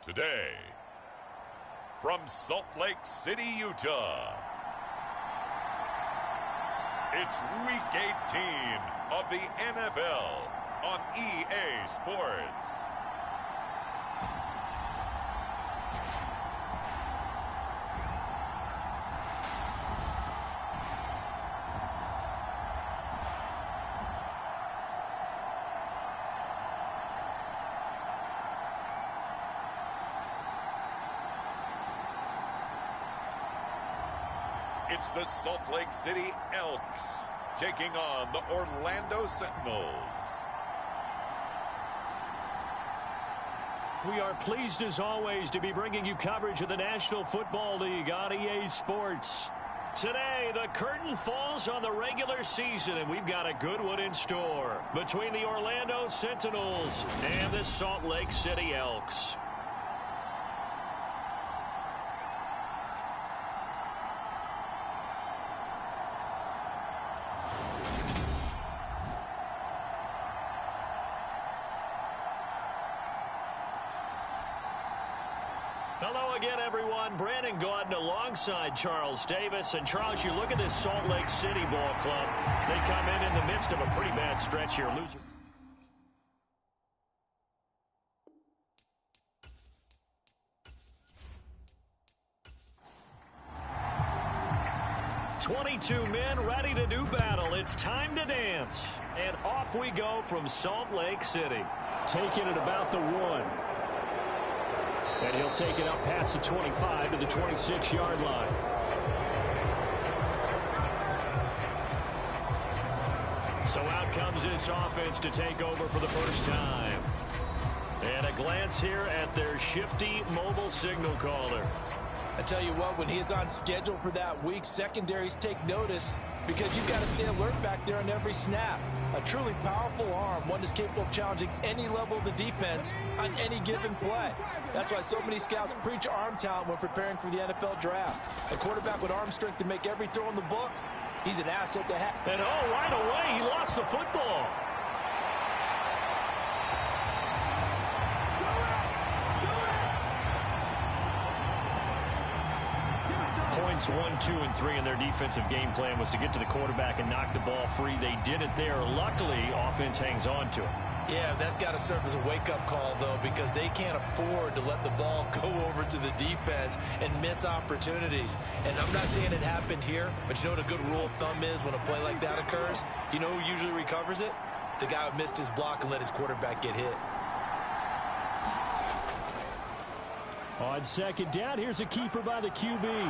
Today, from Salt Lake City, Utah, it's Week 18 of the NFL on EA Sports. It's the Salt Lake City Elks taking on the Orlando Sentinels. We are pleased as always to be bringing you coverage of the National Football League on EA Sports. Today, the curtain falls on the regular season, and we've got a good one in store between the Orlando Sentinels and the Salt Lake City Elks. Hello again, everyone. Brandon Gaudin alongside Charles Davis. And, Charles, you look at this Salt Lake City ball club. They come in the midst of a pretty bad stretch here. Loser. "22 men ready to do battle. It's time to dance." And off we go from Salt Lake City. Taking it about the 1. And he'll take it up past the 25 to the 26-yard line. So out comes this offense to take over for the first time. And a glance here at their shifty mobile signal caller. I tell you what, when he is on schedule for that week, secondaries take notice because you've got to stay alert back there on every snap. A truly powerful arm, one that's capable of challenging any level of the defense on any given play. That's why so many scouts preach arm talent when preparing for the NFL draft. A quarterback with arm strength to make every throw in the book, he's an asset to have. And right away, he lost the football. Points 1, 2, and 3 in their defensive game plan was to get to the quarterback and knock the ball free. They did it there. Luckily, offense hangs on to it. Yeah, that's got to serve as a wake-up call, though, because they can't afford to let the ball go over to the defense and miss opportunities. And I'm not saying it happened here, but you know what a good rule of thumb is when a play like that occurs? You know who usually recovers it? The guy who missed his block and let his quarterback get hit. On second down, here's a keeper by the QB.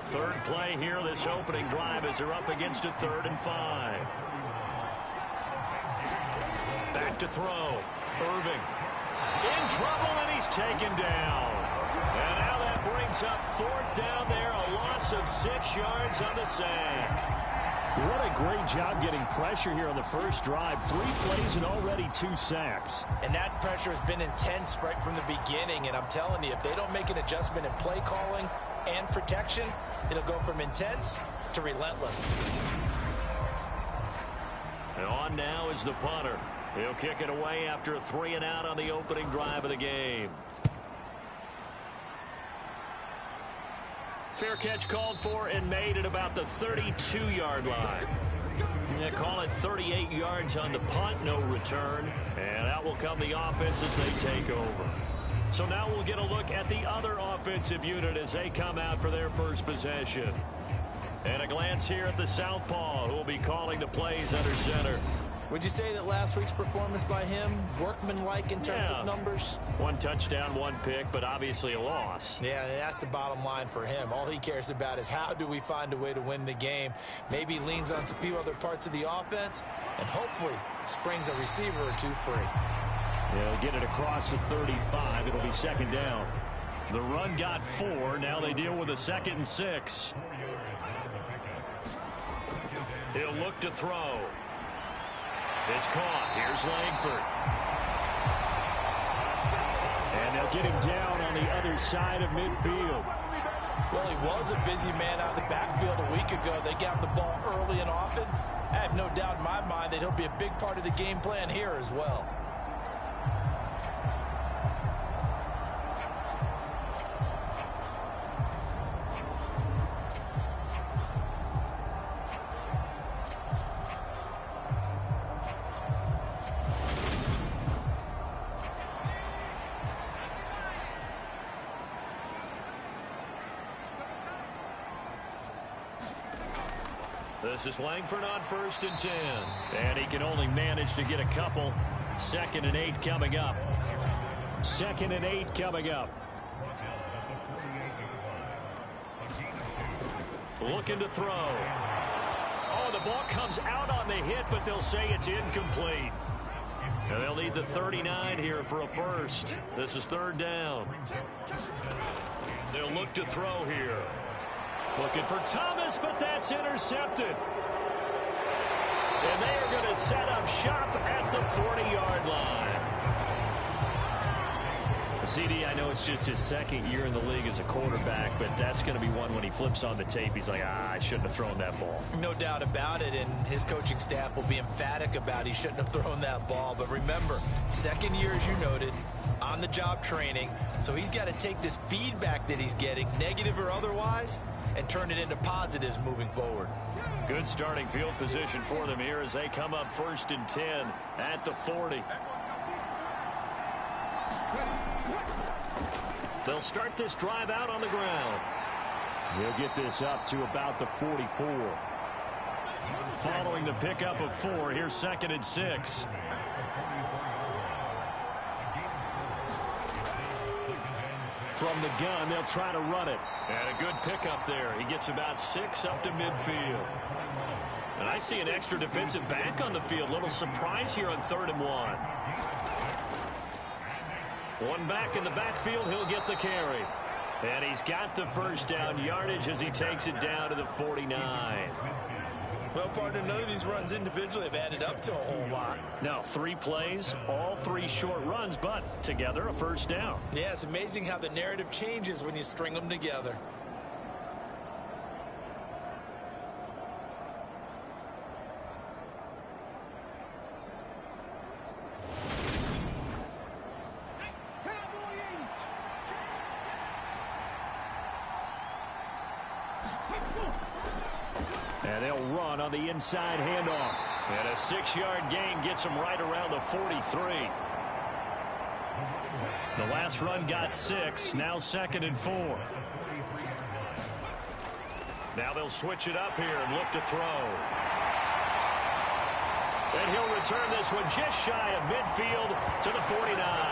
Third play here, this opening drive, as they're up against a 3rd and 5. Back to throw. Irving in trouble, and he's taken down. And now that brings up 4th down there, a loss of 6 yards on the sack. What a great job getting pressure here on the first drive. 3 plays and already 2 sacks. And that pressure has been intense right from the beginning. And I'm telling you, if they don't make an adjustment in play calling and protection, it'll go from intense to relentless. And on now is the punter. He'll kick it away after a 3 and out on the opening drive of the game. Fair catch called for and made at about the 32-yard line. They call it 38 yards on the punt, no return. And out will come the offense as they take over. So now we'll get a look at the other offensive unit as they come out for their first possession. And a glance here at the southpaw, who will be calling the plays under center. Would you say that last week's performance by him, workmanlike in terms of numbers? 1 touchdown, 1 pick, but obviously a loss. Yeah, that's the bottom line for him. All he cares about is how do we find a way to win the game. Maybe leans on a few other parts of the offense, and hopefully springs a receiver or 2 free. They'll get it across the 35. It'll be 2nd down. The run got 4. Now they deal with a 2nd and 6. He'll look to throw. It's caught. Here's Langford. And they'll get him down on the other side of midfield. Well, he was a busy man out of the backfield a week ago. They got the ball early and often. I have no doubt in my mind that he'll be a big part of the game plan here as well. This is Langford on 1st and 10. And he can only manage to get a couple. 2nd and 8 coming up. 2nd and 8 coming up. Looking to throw. Oh, the ball comes out on the hit, but they'll say it's incomplete. And they'll need the 39 here for a first. This is 3rd down. They'll look to throw here. Looking for Thomas, but that's intercepted. And they are going to set up shop at the 40-yard line. CD, I know it's just his 2nd year in the league as a quarterback, but that's going to be one when he flips on the tape. He's like, I shouldn't have thrown that ball. No doubt about it, and his coaching staff will be emphatic about he shouldn't have thrown that ball. But remember, 2nd year, as you noted, on-the-job training, so he's got to take this feedback that he's getting, negative or otherwise, and turn it into positives moving forward. Good starting field position for them here as they come up 1st and 10 at the 40. They'll start this drive out on the ground. He'll get this up to about the 44. Following the pickup of 4, here's 2nd and 6. From the gun, they'll try to run it. And a good pickup there. He gets about 6 up to midfield. And I see an extra defensive back on the field. Little surprise here on 3rd and 1. One back in the backfield. He'll get the carry. And he's got the first down yardage as he takes it down to the 49. Well, partner, none of these runs individually have added up to a whole lot. Now, 3 plays, all 3 short runs, but together a first down. Yeah, it's amazing how the narrative changes when you string them together. And they'll run on the inside handoff. And a 6-yard gain gets them right around the 43. The last run got 6. Now 2nd and 4. Now they'll switch it up here and look to throw. And he'll return this one just shy of midfield to the 49.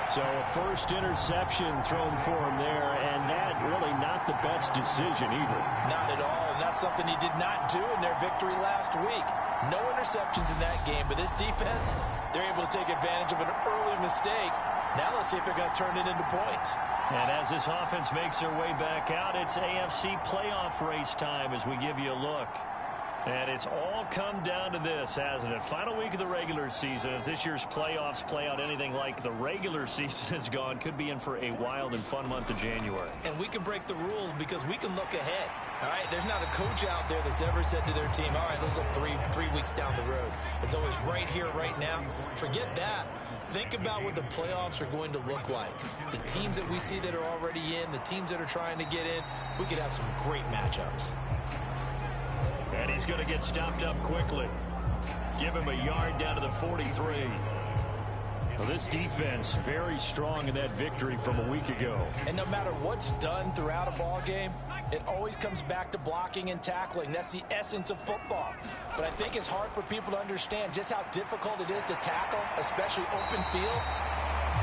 So a first interception thrown for him there, and that really not the best decision either. Not at all, and that's something he did not do in their victory last week. No interceptions in that game, but this defense, they're able to take advantage of an early mistake. Now let's see if they're going to turn it into points. And as this offense makes their way back out, it's AFC playoff race time as we give you a look. And it's all come down to this, hasn't it? Final week of the regular season. As this year's playoffs play out anything like the regular season has gone, could be in for a wild and fun month of January. And we can break the rules because we can look ahead. All right, there's not a coach out there that's ever said to their team, all right, let's look three weeks down the road. It's always right here, right now. Forget that. Think about what the playoffs are going to look like. The teams that we see that are already in, the teams that are trying to get in, we could have some great matchups. And he's going to get stopped up quickly. Give him a yard down to the 43. Well, this defense very strong in that victory from a week ago. And no matter what's done throughout a ball game, it always comes back to blocking and tackling. That's the essence of football. But I think it's hard for people to understand just how difficult it is to tackle, especially open field.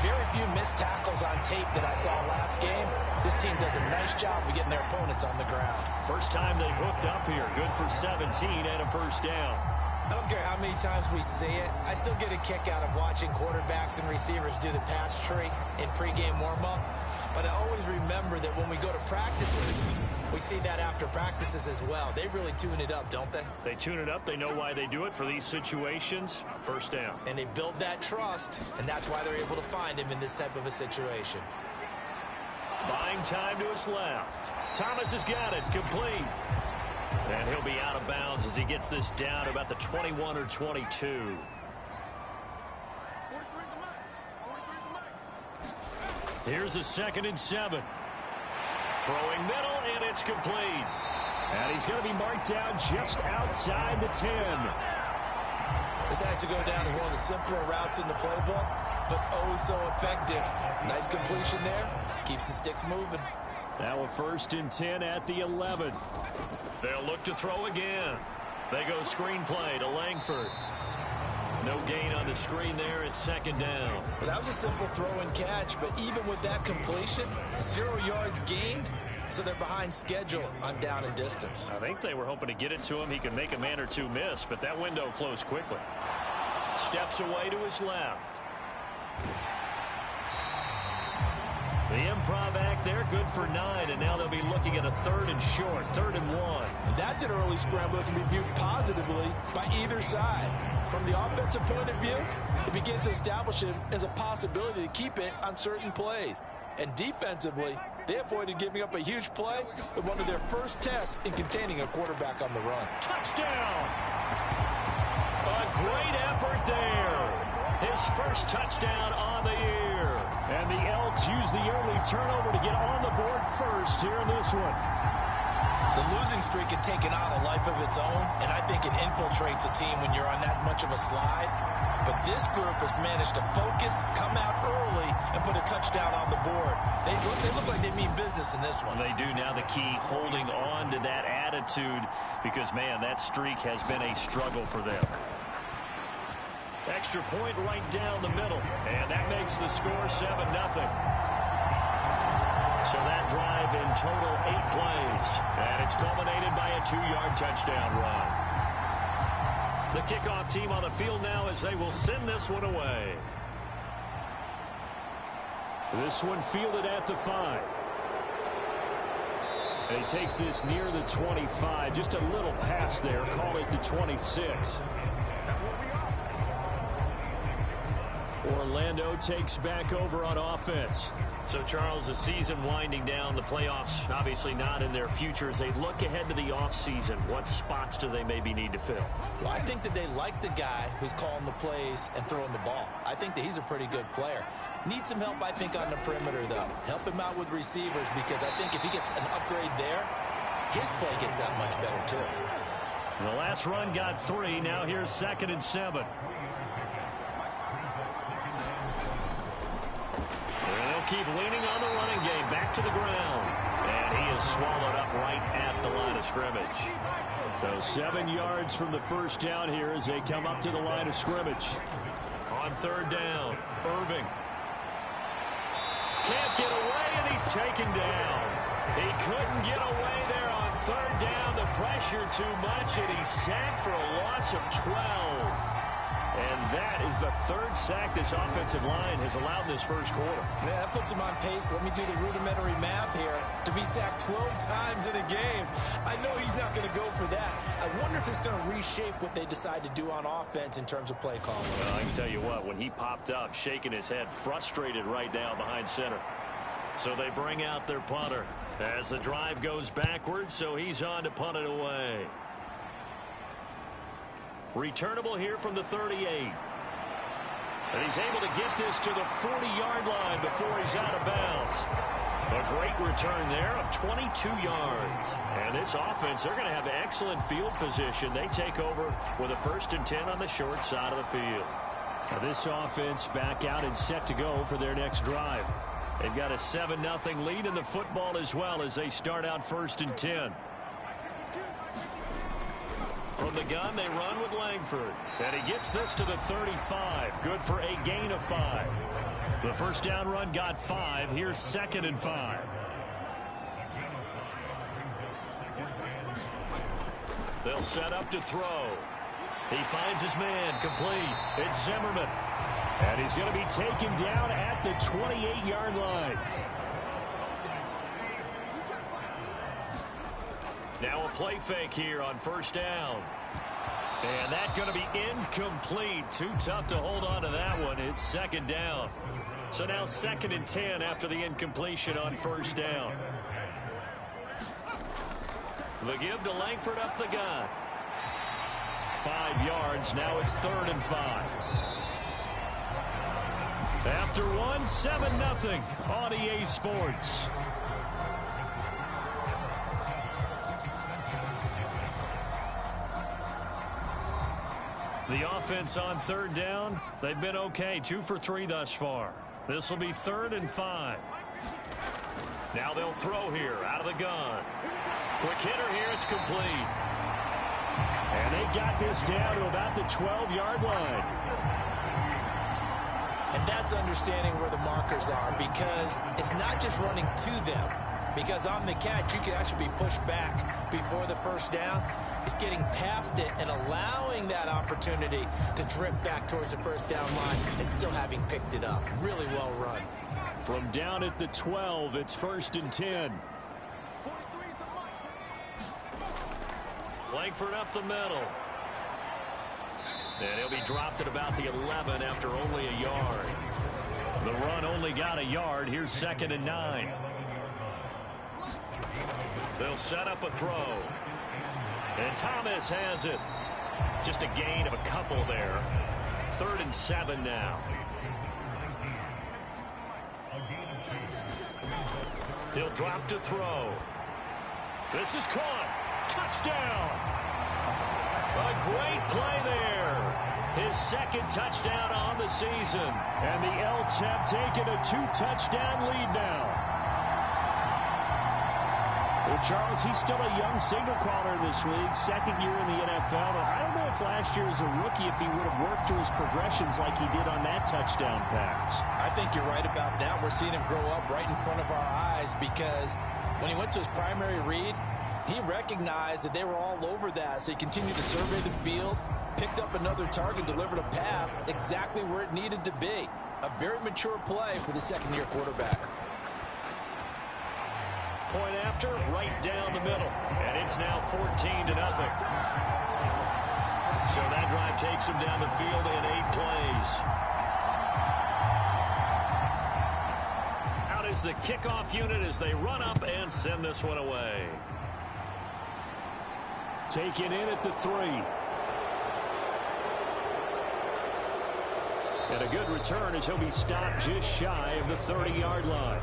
Very few missed tackles on tape that I saw last game. This team does a nice job of getting their opponents on the ground. First time they've hooked up here. Good for 17 and a first down. I don't care how many times we see it. I still get a kick out of watching quarterbacks and receivers do the pass tree in pregame warm-up. But I always remember that when we go to practices, we see that after practices as well. They really tune it up, don't they? They tune it up. They know why they do it for these situations. First down. And they build that trust, and that's why they're able to find him in this type of a situation. Buying time to his left. Thomas has got it. Complete. And he'll be out of bounds as he gets this down about the 21 or 22. Here's a 2nd and 7. Throwing middle, and it's complete. And he's going to be marked down just outside the 10. This has to go down as one of the simpler routes in the playbook, but oh so effective. Nice completion there. Keeps the sticks moving. Now a 1st and 10 at the 11. They'll look to throw again. They go screenplay to Langford. No gain on the screen there. It's 2nd down. Well, that was a simple throw and catch, but even with that completion, 0 yards gained, so they're behind schedule on down and distance. I think they were hoping to get it to him. He could make a man or two miss, but that window closed quickly. Steps away to his left. The improv act there, good for 9, and now they'll be looking at a 3rd and short, 3rd and 1. That's an early scramble that can be viewed positively by either side. From the offensive point of view, it begins to establish it as a possibility to keep it on certain plays. And defensively, they avoided giving up a huge play with one of their first tests in containing a quarterback on the run. Touchdown! A great effort there. His first touchdown on the year. And the Elks use the early turnover to get on the board first here in this one. The losing streak had taken on a life of its own, and I think it infiltrates a team when you're on that much of a slide. But this group has managed to focus, come out early, and put a touchdown on the board. They look like they mean business in this one. They do. Now the key, holding on to that attitude, because, man, that streak has been a struggle for them. Extra point right down the middle, and that makes the score 7-0. So that drive in total 8 plays, and it's culminated by a 2-yard touchdown run. The kickoff team on the field now as they will send this one away. This one fielded at the 5. And he takes this near the 25, just a little pass there, call it the 26. Orlando takes back over on offense. So, Charles, the season winding down, the playoffs obviously not in their future. As they look ahead to the offseason, what spots do they maybe need to fill? Well, I think that they like the guy who's calling the plays and throwing the ball. I think that he's a pretty good player. Needs some help, I think, on the perimeter, though. Help him out with receivers, because I think if he gets an upgrade there, his play gets that much better, too. The last run got 3. Now here's 2nd and 7. Keep leaning on the running game, back to the ground, and he is swallowed up right at the line of scrimmage. So 7 yards from the first down here as they come up to the line of scrimmage. On 3rd down, Irving can't get away, and he's taken down. He couldn't get away there on 3rd down. The pressure too much, and he's sacked for a loss of 12. And that is the 3rd sack this offensive line has allowed this first quarter. Yeah, that puts him on pace. Let me do the rudimentary math here. To be sacked 12 times in a game, I know he's not going to go for that. I wonder if it's going to reshape what they decide to do on offense in terms of play calling. Well, I can tell you what, when he popped up, shaking his head, frustrated right now behind center. So they bring out their punter as the drive goes backwards, so he's on to punt it away. Returnable here from the 38. And he's able to get this to the 40-yard line before he's out of bounds. A great return there of 22 yards. And this offense, they're going to have excellent field position. They take over with a 1st and 10 on the short side of the field. Now this offense back out and set to go for their next drive. They've got a 7-0 lead in the football as well as they start out 1st and 10. From the gun, they run with Langford. And he gets this to the 35. Good for a gain of 5. The first down run got 5. Here's 2nd and 5. They'll set up to throw. He finds his man complete. It's Zimmerman. And he's going to be taken down at the 28-yard line. Now a play fake here on 1st down. And that's going to be incomplete. Too tough to hold on to that one. It's 2nd down. So now 2nd and 10 after the incompletion on 1st down. The give to Langford up the gun. 5 yards. Now it's 3rd and 5. After one, 7-0 on EA Sports. The offense on 3rd down, they've been okay. 2 for 3 thus far. This will be 3rd and 5. Now they'll throw here out of the gun. Quick hitter here. It's complete. And they've got this down to about the 12-yard line. And that's understanding where the markers are, because it's not just running to them. Because on the catch, you can actually be pushed back before the first down. It's getting past it and allowing that opportunity to drift back towards the first down line and still having picked it up. Really well run. From down at the 12, it's 1st and 10. Langford up the middle. And he'll be dropped at about the 11 after only a yard. The run only got a yard. Here's 2nd and 9. They'll set up a throw. And Thomas has it. Just a gain of a couple there. 3rd and 7 now. He'll drop to throw. This is caught. Touchdown. A great play there. His 2nd touchdown on the season. And the Elks have taken a 2-touchdown lead now. Well, Charles, he's still a young signal caller in this league, 2nd year in the NFL. And I don't know if last year as a rookie, if he would have worked through his progressions like he did on that touchdown pass. I think you're right about that. We're seeing him grow up right in front of our eyes, because when he went to his primary read, he recognized that they were all over that. So he continued to survey the field, picked up another target, delivered a pass exactly where it needed to be. A very mature play for the 2nd-year quarterback. Point after, right down the middle. And it's now 14-0. So that drive takes him down the field in 8 plays. Out is the kickoff unit as they run up and send this one away. Taken in at the 3. And a good return as he'll be stopped just shy of the 30-yard line.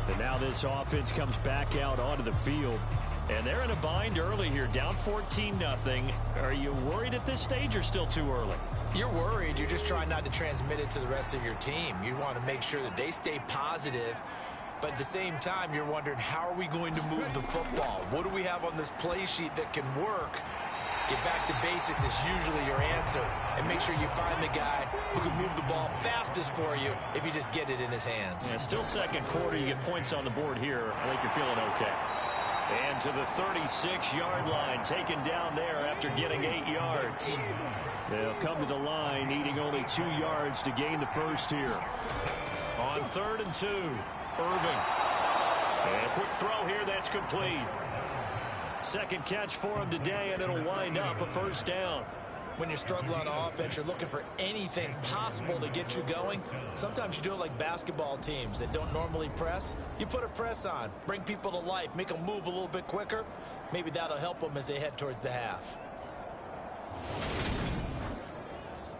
And now this offense comes back out onto the field. And they're in a bind early here, down 14-0. Are you worried at this stage or still too early? You're worried. You're just trying not to transmit it to the rest of your team. You want to make sure that they stay positive. But at the same time, you're wondering, how are we going to move the football? What do we have on this play sheet that can work? Get back to basics is usually your answer. And make sure you find the guy who can move the ball fastest for you if you just get it in his hands. Yeah, still 2nd quarter. You get points on the board here. I think you're feeling okay. And to the 36-yard line, taken down there after getting 8 yards. They'll come to the line, needing only 2 yards to gain the first here. On 3rd and 2, Irving. And a quick throw here, that's complete. 2nd catch for him today, and it'll wind up a 1st down. When you're struggling on offense, you're looking for anything possible to get you going. Sometimes you do it like basketball teams that don't normally press. You put a press on, bring people to life, make them move a little bit quicker. Maybe that'll help them as they head towards the half.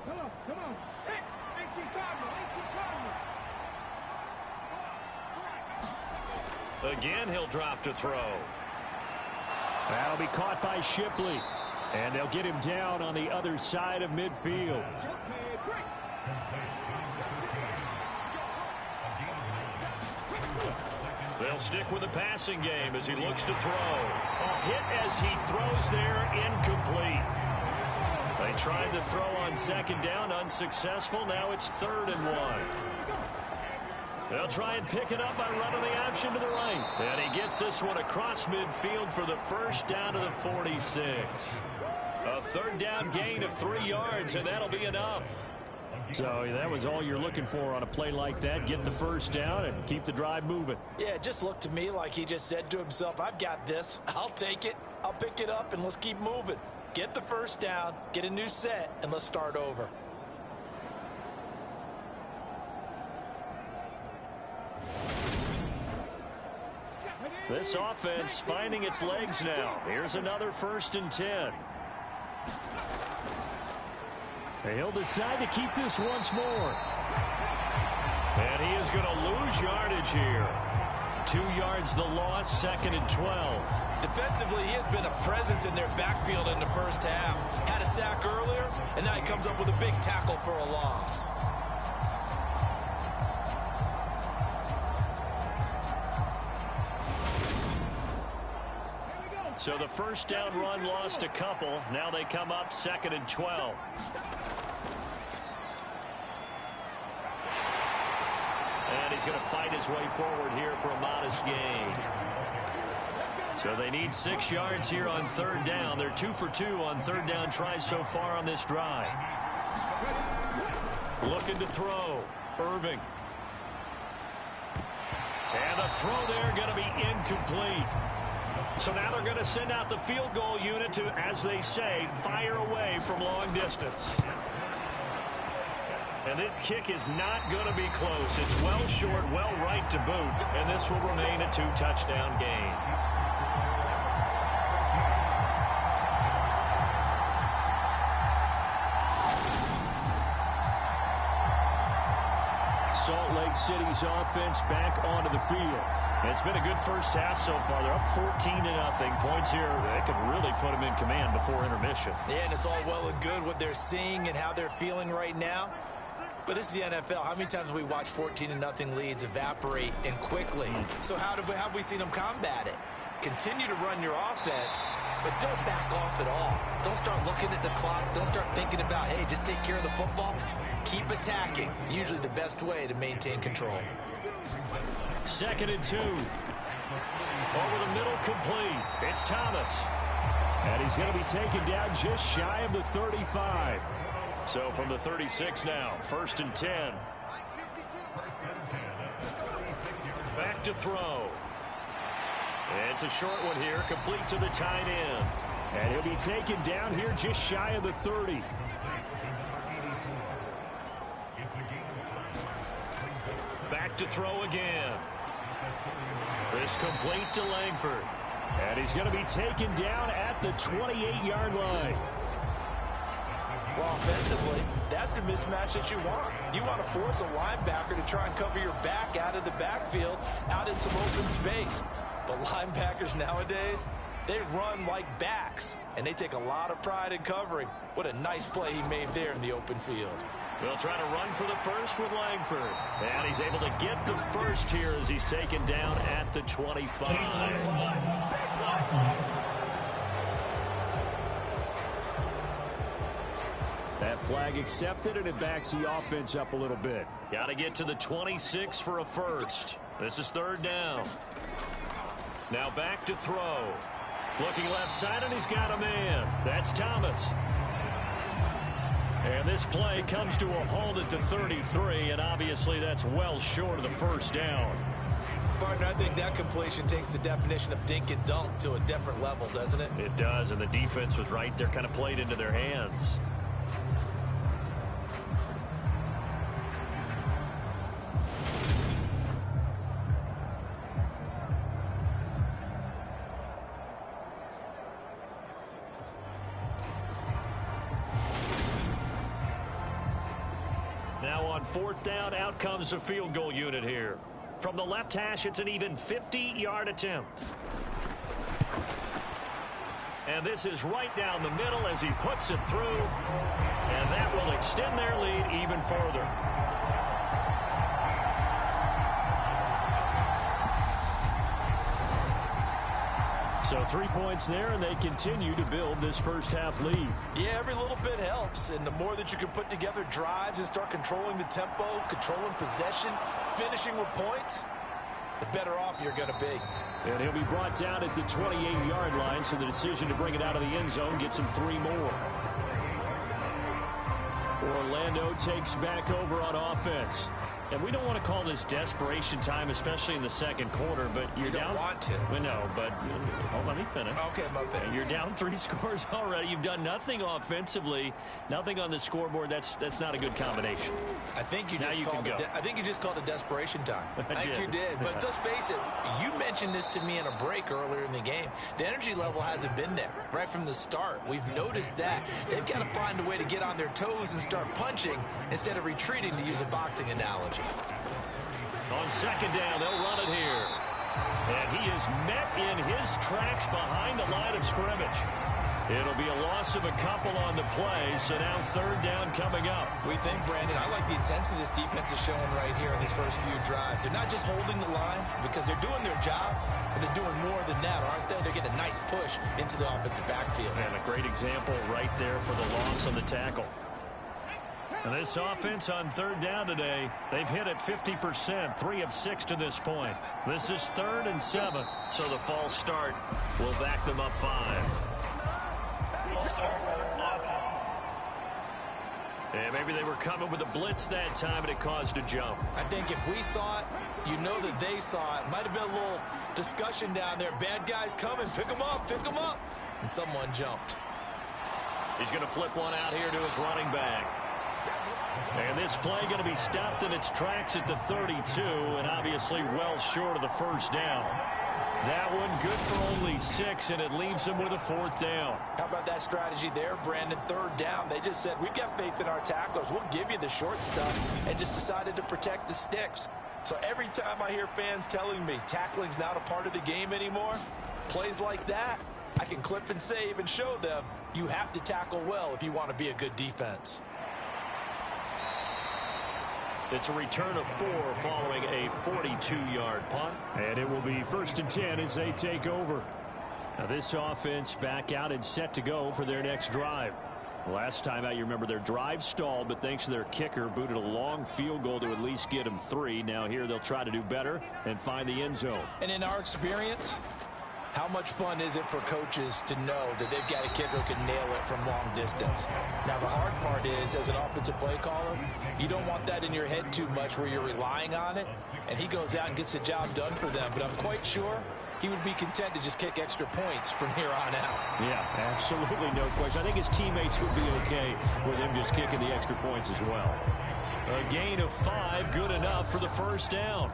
Come on. Hey, keep coming. Again, he'll drop to throw. That'll be caught by Shipley. And they'll get him down on the other side of midfield. They'll stick with the passing game as he looks to throw. A hit as he throws there, incomplete. They tried the throw on 2nd down, unsuccessful. Now it's 3rd and 1. They'll try and pick it up by running the option to the right. And he gets this one across midfield for the 1st down to the 46. A 3rd down gain of 3 yards, and that'll be enough. So that was all you're looking for on a play like that. Get the 1st down and keep the drive moving. Yeah, it just looked to me like he just said to himself, I've got this. I'll take it. I'll pick it up, and let's keep moving. Get the 1st down, get a new set, and let's start over. This offense finding its legs now. Here's another 1st and 10. He'll decide to keep this once more. And he is going to lose yardage here. 2 yards the loss, 2nd and 12. Defensively, he has been a presence in their backfield in the first half. Had a sack earlier, and now he comes up with a big tackle for a loss. So the first down run lost a couple. Now they come up 2nd and 12. And he's going to fight his way forward here for a modest gain. So they need 6 yards here on 3rd down. They're 2 for 2 on 3rd down tries so far on this drive. Looking to throw. Irving. And the throw there going to be incomplete. So now they're going to send out the field goal unit to, as they say, fire away from long distance. And this kick is not going to be close. It's well short, well right to boot, and this will remain a 2-touchdown game. Salt Lake City's offense back onto the field. It's been a good first half so far. They're up 14-0. Points here, they could really put them in command before intermission. Yeah, and it's all well and good what they're seeing and how they're feeling right now. But this is the NFL. How many times have we watched 14-0 leads evaporate and quickly? So how have we seen them combat it? Continue to run your offense, but don't back off at all. Don't start looking at the clock. Don't start thinking about, hey, just take care of the football. Keep attacking. Usually the best way to maintain control. 2nd and 2. Over the middle, complete. It's Thomas. And he's going to be taken down just shy of the 35. So from the 36 now, 1st and 10. Back to throw. It's a short one here, complete to the tight end. And he'll be taken down here just shy of the 30. Back to throw again. This complete to Langford. And he's going to be taken down at the 28-yard line. Well, offensively, that's the mismatch that you want. You want to force a linebacker to try and cover your back out of the backfield, out in some open space. But linebackers nowadays, they run like backs, and they take a lot of pride in covering. What a nice play he made there in the open field. They'll try to run for the first with Langford. And he's able to get the first here as he's taken down at the 25. That flag accepted, and it backs the offense up a little bit. Got to get to the 26 for a first. This is 3rd down. Now back to throw. Looking left side, and he's got a man. That's Thomas. And this play comes to a halt at the 33, and obviously that's well short of the first down. Partner, I think that completion takes the definition of dink and dunk to a different level, doesn't it? It does, and the defense was right there, kind of played into their hands. Now on 4th down, out comes the field goal unit here. From the left hash, it's an even 50-yard attempt. And this is right down the middle as he puts it through. And that will extend their lead even further. So 3 points there, and they continue to build this first half lead. Yeah, every little bit helps, and the more that you can put together drives and start controlling the tempo, controlling possession, finishing with points, the better off you're going to be. And he'll be brought down at the 28-yard line, so the decision to bring it out of the end zone gets him 3 more. Orlando takes back over on offense. And we don't want to call this desperation time, especially in the second quarter, but you're down. You don't want to. Well, no, but let me finish. Okay, my bad. You're down 3 scores already. You've done nothing offensively, nothing on the scoreboard. That's not a good combination. I think you just called it desperation time. I think you did. But let's face it, you mentioned this to me in a break earlier in the game. The energy level hasn't been there right from the start. We've noticed that. They've got to find a way to get on their toes and start punching instead of retreating, to use a boxing analogy. On second down, they'll run it here. And he is met in his tracks behind the line of scrimmage. It'll be a loss of a couple on the play, so now third down coming up. We think, Brandon, I like the intensity this defense is showing right here in these first few drives. They're not just holding the line because they're doing their job, but they're doing more than that, aren't they? They're getting a nice push into the offensive backfield. And a great example right there for the loss on the tackle. And this offense on third down today, they've hit it 50%, 3 of 6 to this point. This is 3rd and 7, so the false start will back them up 5. And maybe they were coming with a blitz that time, and it caused a jump. I think if we saw it, you know that they saw it. Might have been a little discussion down there. Bad guys coming. Pick them up. Pick them up. And someone jumped. He's going to flip one out here to his running back. And this play going to be stopped in its tracks at the 32, and obviously well short of the first down. That one good for only 6, and it leaves them with a 4th down. How about that strategy there, Brandon? Third down. They just said, we've got faith in our tackles. We'll give you the short stuff, and just decided to protect the sticks. So every time I hear fans telling me tackling's not a part of the game anymore, plays like that, I can clip and save and show them you have to tackle well if you want to be a good defense. It's a return of 4 following a 42-yard punt. And it will be 1st and 10 as they take over. Now this offense back out and set to go for their next drive. Last time out, you remember their drive stalled, but thanks to their kicker, booted a long field goal to at least get them 3. Now here they'll try to do better and find the end zone. And in our experience, how much fun is it for coaches to know that they've got a kicker who can nail it from long distance? Now, the hard part is, as an offensive play caller, you don't want that in your head too much where you're relying on it, and he goes out and gets the job done for them. But I'm quite sure he would be content to just kick extra points from here on out. Yeah, absolutely no question. I think his teammates would be okay with him just kicking the extra points as well. A gain of 5, good enough for the first down.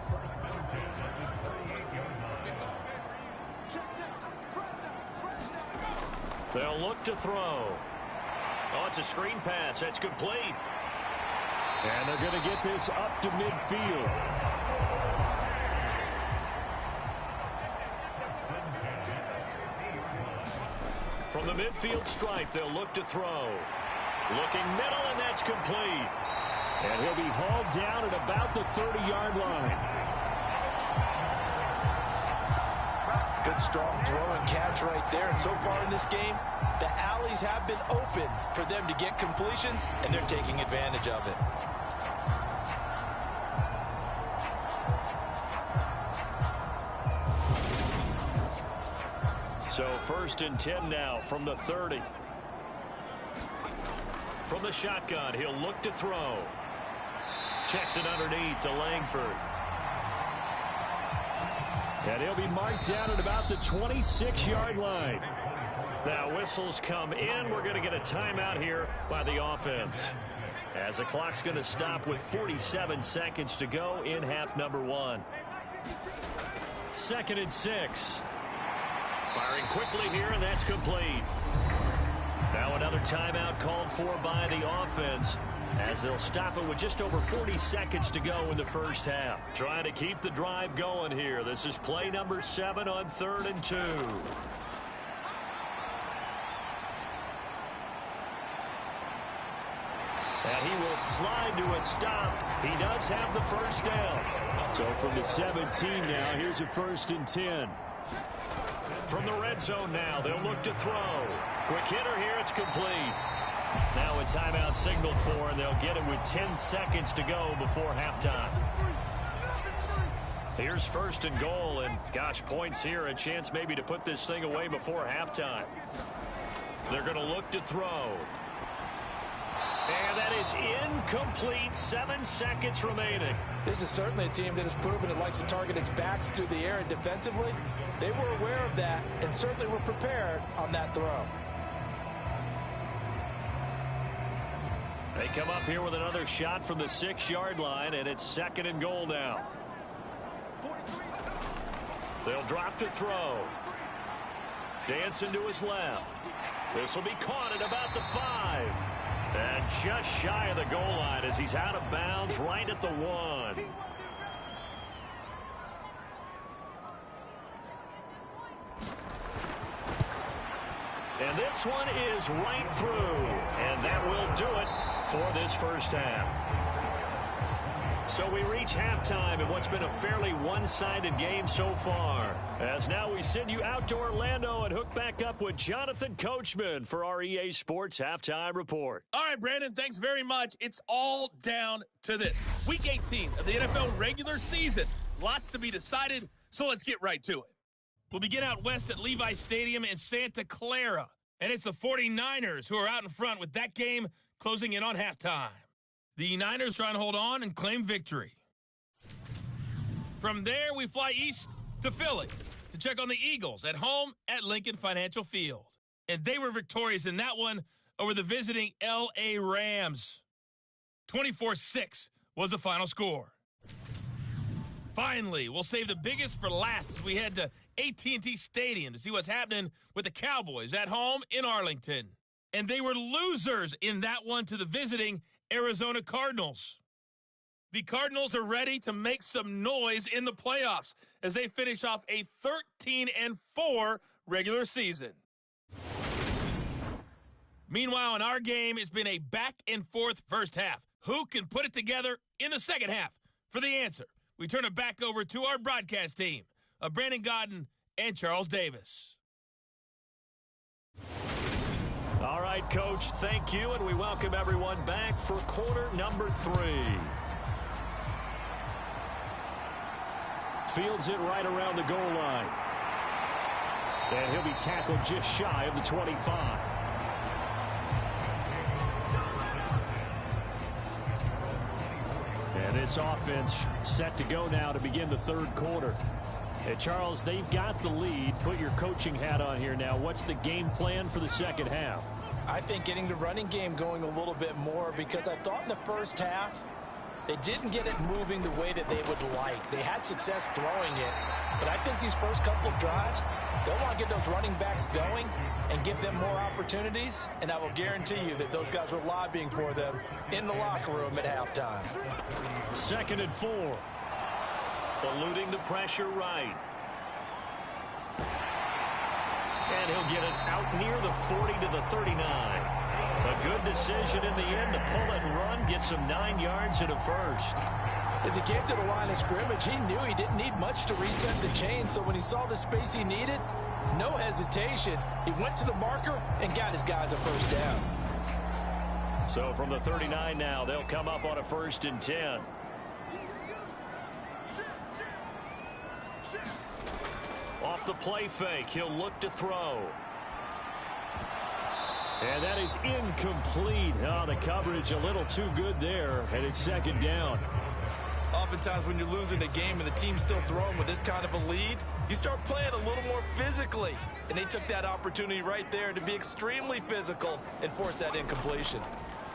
They'll look to throw. Oh, it's a screen pass. That's complete. And they're going to get this up to midfield. From the midfield stripe, they'll look to throw. Looking middle, and that's complete. And he'll be hauled down at about the 30-yard line. Good, strong throw and catch right there. And so far in this game, the alleys have been open for them to get completions, and they're taking advantage of it. So 1st and 10 now from the 30. From the shotgun, he'll look to throw. Checks it underneath to Langford. And he'll be marked down at about the 26-yard line. Now whistles come in. We're going to get a timeout here by the offense, as the clock's going to stop with 47 seconds to go in half number 1. 2nd and 6. Firing quickly here, and that's complete. Now another timeout called for by the offense, as they'll stop it with just over 40 seconds to go in the first half. Trying to keep the drive going here. This is play number 7 on 3rd and 2. And he will slide to a stop. He does have the first down. So from the 17 now, here's a 1st and 10. From the red zone now, they'll look to throw. Quick hitter here, it's complete. Now a timeout signaled for, and they'll get it with 10 seconds to go before halftime. Here's 1st and goal, and gosh, points here, a chance maybe to put this thing away before halftime. They're going to look to throw. And that is is incomplete. 7 seconds remaining. This is certainly a team that has proven it likes to target its backs through the air and defensively. They were aware of that and certainly were prepared on that throw. They come up here with another shot from the 6-yard line, and it's 2nd and goal now. They'll drop to throw. Dancing to his left. This will be caught at about the 5. And just shy of the goal line as he's out of bounds right at the 1. And this one is right through. And that will do it for this first half. So we reach halftime in what's been a fairly one-sided game so far. As now we send you out to Orlando and hook back up with Jonathan Coachman for our EA Sports Halftime Report. All right, Brandon, thanks very much. It's all down to this. Week 18 of the NFL regular season. Lots to be decided, so let's get right to it. We'll begin out west at Levi Stadium in Santa Clara. And it's the 49ers who are out in front with that game closing in on halftime. The Niners trying to hold on and claim victory. From there, we fly east to Philly to check on the Eagles at home at Lincoln Financial Field. And they were victorious in that one over the visiting L.A. Rams. 24-6 was the final score. Finally, we'll save the biggest for last as we head to AT&T Stadium to see what's happening with the Cowboys at home in Arlington. And they were losers in that one to the visiting Arizona Cardinals. The Cardinals are ready to make some noise in the playoffs as they finish off a 13-4 regular season. Meanwhile, in our game, it's been a back-and-forth first half. Who can put it together in the second half? For the answer, we turn it back over to our broadcast team of Brandon Godden and Charles Davis. All right, Coach, thank you, and we welcome everyone back for quarter number 3. Fields it right around the goal line. And he'll be tackled just shy of the 25. And this offense set to go now to begin the third quarter. And Charles, they've got the lead. Put your coaching hat on here now. What's the game plan for the second half? I think getting the running game going a little bit more, because I thought in the first half they didn't get it moving the way that they would like. They had success throwing it, but I think these first couple of drives, they'll want to get those running backs going and give them more opportunities, and I will guarantee you that those guys were lobbying for them in the locker room at halftime. 2nd and 4. Eluding the pressure right. And he'll get it out near the 40 to the 39. A good decision in the end to pull it and run, get some 9 yards and a first. As he came to the line of scrimmage, he knew he didn't need much to reset the chain, so when he saw the space he needed, no hesitation. He went to the marker and got his guys a first down. So from the 39 now, they'll come up on a 1st and 10. Off the play fake, he'll look to throw. And that is incomplete. Oh, the coverage a little too good there, and it's 2nd down. Oftentimes when you're losing a game and the team's still throwing with this kind of a lead, you start playing a little more physically. And they took that opportunity right there to be extremely physical and force that incompletion.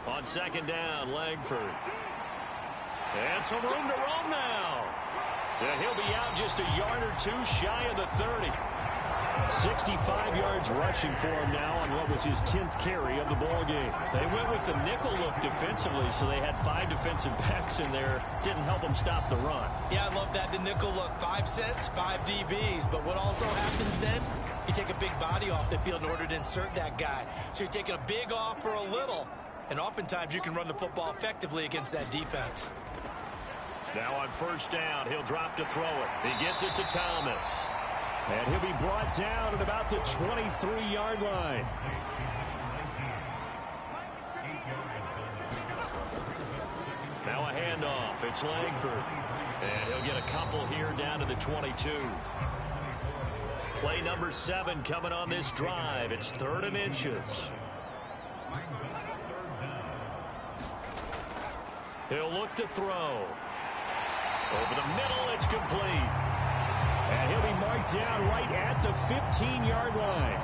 On 2nd down, Langford. And some room to roam now. And he'll be out just a yard or two shy of the 30. 65 yards rushing for him now on what was his 10th carry of the ball game. They went with the nickel look defensively, so they had 5 defensive backs in there. Didn't help them stop the run. Yeah, I love that, the nickel look. 5 cents, 5 DBs. But what also happens then, you take a big body off the field in order to insert that guy. So you're taking a big off for a little. And oftentimes you can run the football effectively against that defense. Now on 1st down, he'll drop to throw it. He gets it to Thomas. And he'll be brought down at about the 23-yard line. Now a handoff. It's Langford. And he'll get a couple here down to the 22. Play number 7 coming on this drive. It's 3rd and inches. He'll look to throw. Over the middle, it's complete. And he'll be marked down right at the 15-yard line.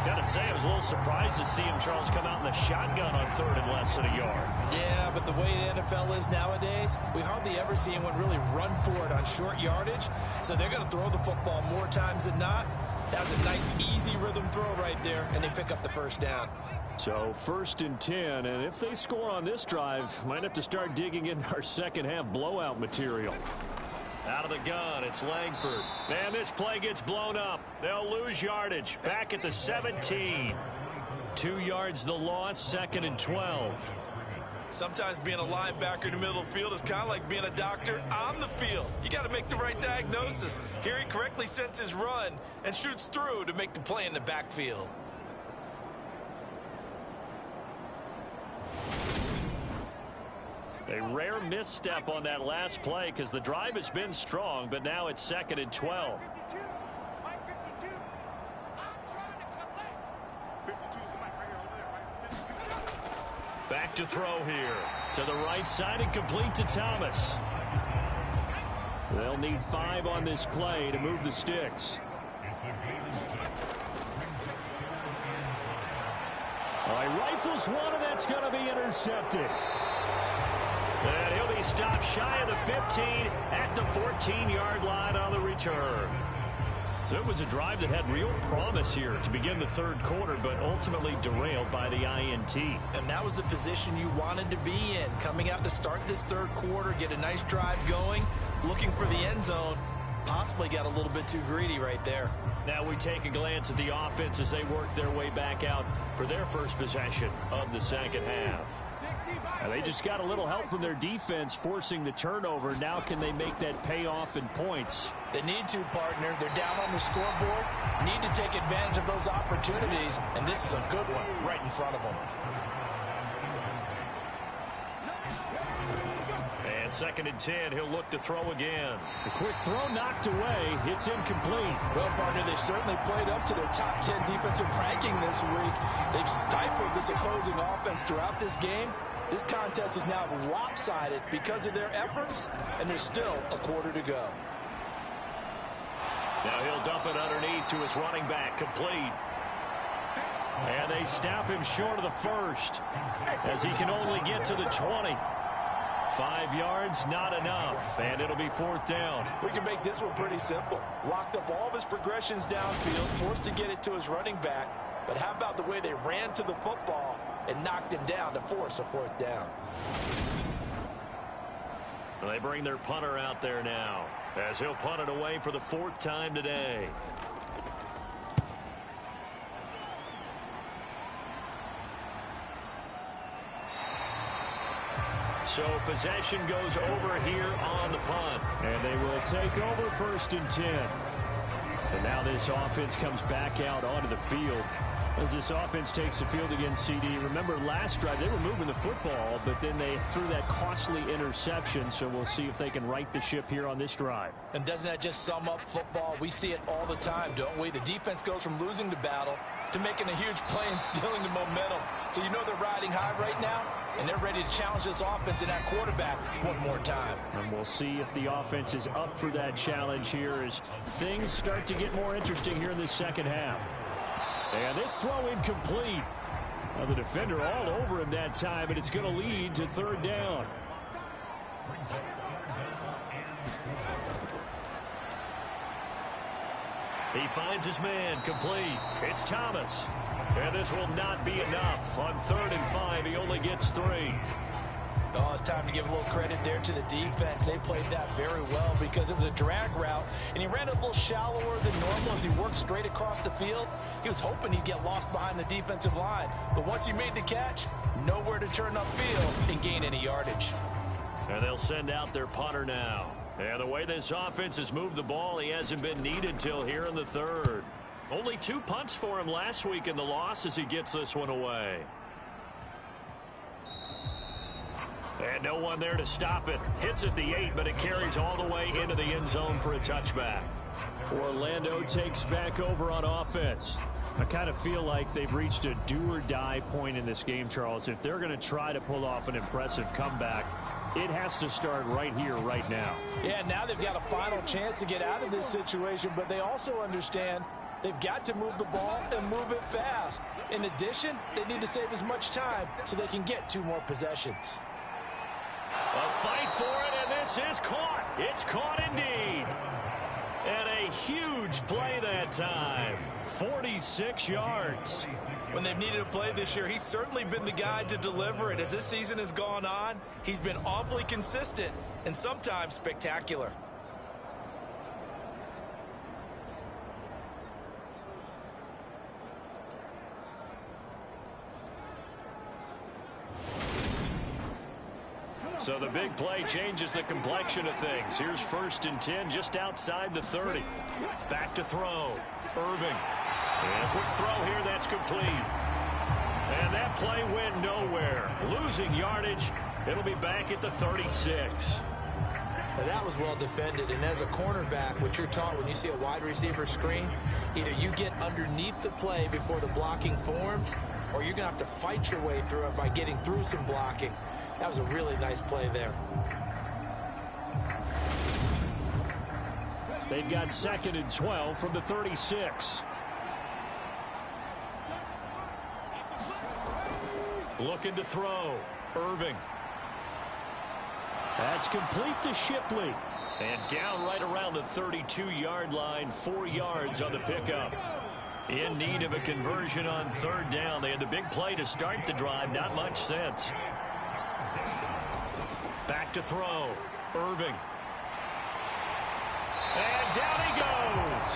Gotta say, I was a little surprised to see him, Charles, come out in the shotgun on third and less than a yard. Yeah, but the way the NFL is nowadays, we hardly ever see anyone really run for it on short yardage. So they're going to throw the football more times than not. That was a nice, easy rhythm throw right there, and they pick up the first down. So 1st and 10, and if they score on this drive, might have to start digging into our second half blowout material. Out of the gun, it's Langford. Man, this play gets blown up. They'll lose yardage. Back at the 17. 2 yards the loss, 2nd and 12. Sometimes being a linebacker in the middle of the field is kind of like being a doctor on the field. You got to make the right diagnosis. Here he correctly sets his run and shoots through to make the play in the backfield. A rare misstep on that last play because the drive has been strong, but now it's 2nd and 12. Back to throw here. To the right side and complete to Thomas. They'll need 5 on this play to move the sticks. All right, rifles one, and that's going to be intercepted. And he'll be stopped shy of the 15 at the 14-yard line on the return. So it was a drive that had real promise here to begin the third quarter, but ultimately derailed by the INT. And that was the position you wanted to be in. Coming out to start this third quarter, get a nice drive going, looking for the end zone. Possibly got a little bit too greedy right there. Now we take a glance at the offense as they work their way back out for their first possession of the second half. Now they just got a little help from their defense forcing the turnover. Now can they make that pay off in points? They need to, partner. They're down on the scoreboard. Need to take advantage of those opportunities, and this is a good one right in front of them. And 2nd and 10, he'll look to throw again. The quick throw knocked away. It's incomplete. Well, partner, they've certainly played up to their top 10 defensive ranking this week. They've stifled this opposing offense throughout this game. This contest is now lopsided because of their efforts, and there's still a quarter to go. Now he'll dump it underneath to his running back, complete. And they stop him short of the first, as he can only get to the 20. 5 yards, not enough, and it'll be 4th down. We can make this one pretty simple. Locked up all of his progressions downfield, forced to get it to his running back. But how about the way they ran to the football and knocked him down to force a 4th down? They bring their punter out there now, as he'll punt it away for the 4th time today. So possession goes over here on the punt. And they will take over 1st and 10. And now this offense comes back out onto the field. As this offense takes the field against CD, remember last drive they were moving the football, but then they threw that costly interception, so we'll see if they can right the ship here on this drive. And doesn't that just sum up football? We see it all the time, don't we? The defense goes from losing the battle to making a huge play and stealing the momentum. So you know they're riding high right now, and they're ready to challenge this offense and that quarterback one more time. And we'll see if the offense is up for that challenge here as things start to get more interesting here in the second half. And this throw incomplete. Now the defender all over him that time, and it's going to lead to 3rd down. He finds his man, complete. It's Thomas. And this will not be enough. On 3rd and 5, he only gets 3. Oh, it's time to give a little credit there to the defense. They played that very well because it was a drag route, and he ran a little shallower than normal as he worked straight across the field. He was hoping he'd get lost behind the defensive line, but once he made the catch, nowhere to turn upfield and gain any yardage. And they'll send out their punter now. And the way this offense has moved the ball, he hasn't been needed till here in the 3rd. Only 2 punts for him last week in the loss as he gets this one away. And no one there to stop it. Hits at the 8, but it carries all the way into the end zone for a touchback. Orlando takes back over on offense. I kind of feel like they've reached a do-or-die point in this game, Charles. If they're going to try to pull off an impressive comeback, it has to start right here, right now. Yeah, now they've got a final chance to get out of this situation, but they also understand they've got to move the ball and move it fast. In addition, they need to save as much time so they can get 2 more possessions. A fight for it, and this is caught. It's caught indeed. And a huge play that time. 46 yards. When they've needed a play this year, he's certainly been the guy to deliver it. As this season has gone on, he's been awfully consistent and sometimes spectacular. So the big play changes the complexion of things. Here's 1st and 10 just outside the 30. Back to throw. Irving. And a quick throw here that's complete. And that play went nowhere. Losing yardage. It'll be back at the 36. Now that was well defended, and as a cornerback, what you're taught when you see a wide receiver screen, either you get underneath the play before the blocking forms, or you're going to have to fight your way through it by getting through some blocking. That was a really nice play there. They've got 2nd and 12 from the 36. Looking to throw. Irving. That's complete to Shipley. And down right around the 32-yard line, 4 yards on the pickup. In need of a conversion on 3rd down. They had the big play to start the drive. Not much sense. Back to throw. Irving. And down he goes.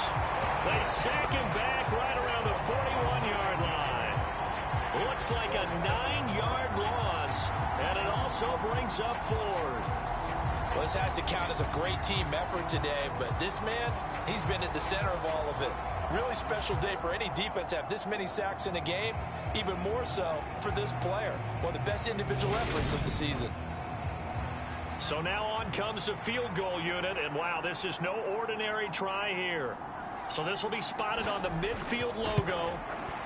They sack him back right around the 41-yard line. Looks like a 9-yard loss, and it also brings up 4th. Well, this has to count as a great team effort today, but this man, he's been at the center of all of it. Really special day for any defense to have this many sacks in a game, even more so for this player. One of the best individual efforts of the season. So now on comes the field goal unit, and wow, this is no ordinary try here. So this will be spotted on the midfield logo.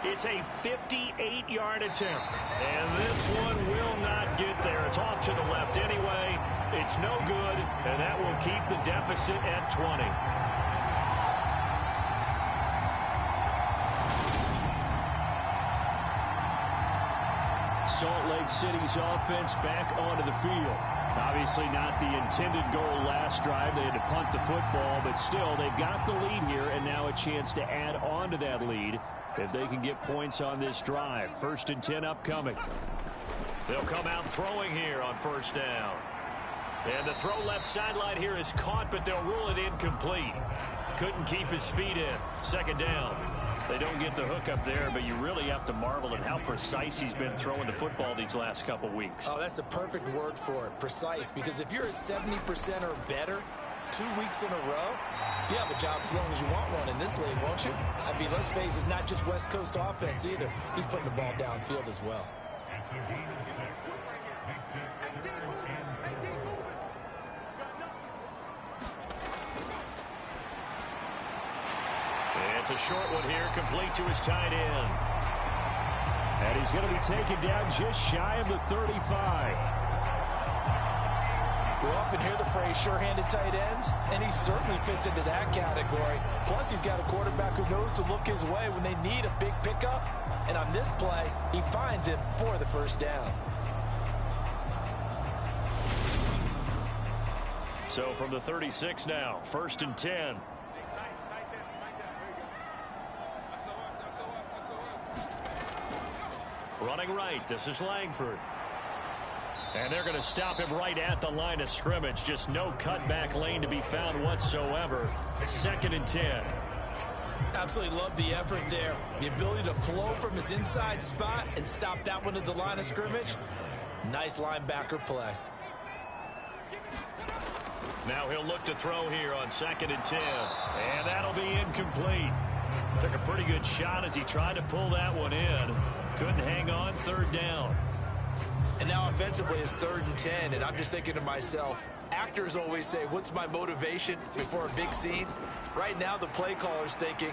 It's a 58-yard attempt, and this one will not get there. It's off to the left anyway. It's no good, and that will keep the deficit at 20. Salt Lake City's offense back onto the field. Obviously not the intended goal last drive. They had to punt the football, but still they've got the lead here, and now a chance to add on to that lead if they can get points on this drive. 1st and 10 upcoming. They'll come out throwing here on 1st down. And the throw left sideline here is caught, but they'll rule it incomplete. Couldn't keep his feet in. 2nd down. They don't get the hook up there, but you really have to marvel at how precise he's been throwing the football these last couple weeks. Oh, that's the perfect word for it, precise, because if you're at 70% or better 2 weeks in a row, you have a job as long as you want one in this league, won't you? I mean, let's face it, it's not just West Coast offense either. He's putting the ball downfield as well. It's a short one here, complete to his tight end. And he's going to be taken down just shy of the 35. We often hear the phrase sure-handed tight ends, and he certainly fits into that category. Plus, he's got a quarterback who knows to look his way when they need a big pickup. And on this play, he finds him for the 1st down. So from the 36 now, 1st and 10. Running right, this is Langford. And they're going to stop him right at the line of scrimmage. Just no cutback lane to be found whatsoever. 2nd and 10. Absolutely love the effort there. The ability to flow from his inside spot and stop that one at the line of scrimmage. Nice linebacker play. Now he'll look to throw here on 2nd and 10. And that'll be incomplete. Took a pretty good shot as he tried to pull that one in. Couldn't hang on. 3rd down. And now offensively it's 3rd and 10. And I'm just thinking to myself, actors always say, what's my motivation before a big scene? Right now the play caller's thinking,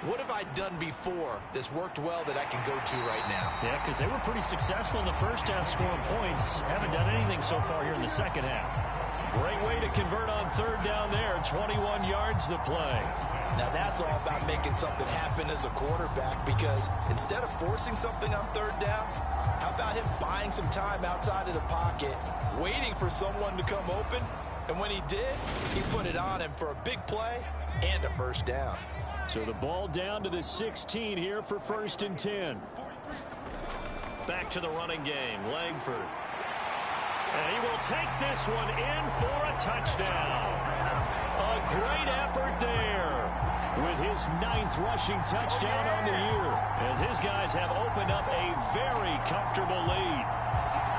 what have I done before that's worked well that I can go to right now? Yeah, because they were pretty successful in the first half scoring points. Haven't done anything so far here in the second half. Great way to convert on third down there. 21 yards to play. Now that's all about making something happen as a quarterback, because instead of forcing something on third down, how about him buying some time outside of the pocket, waiting for someone to come open, and when he did, he put it on him for a big play and a first down. So the ball down to the 16 here for 1st and 10. Back to the running game. Langford. And he will take this one in for a touchdown. A great effort there with his 9th rushing touchdown on the year, as his guys have opened up a very comfortable lead.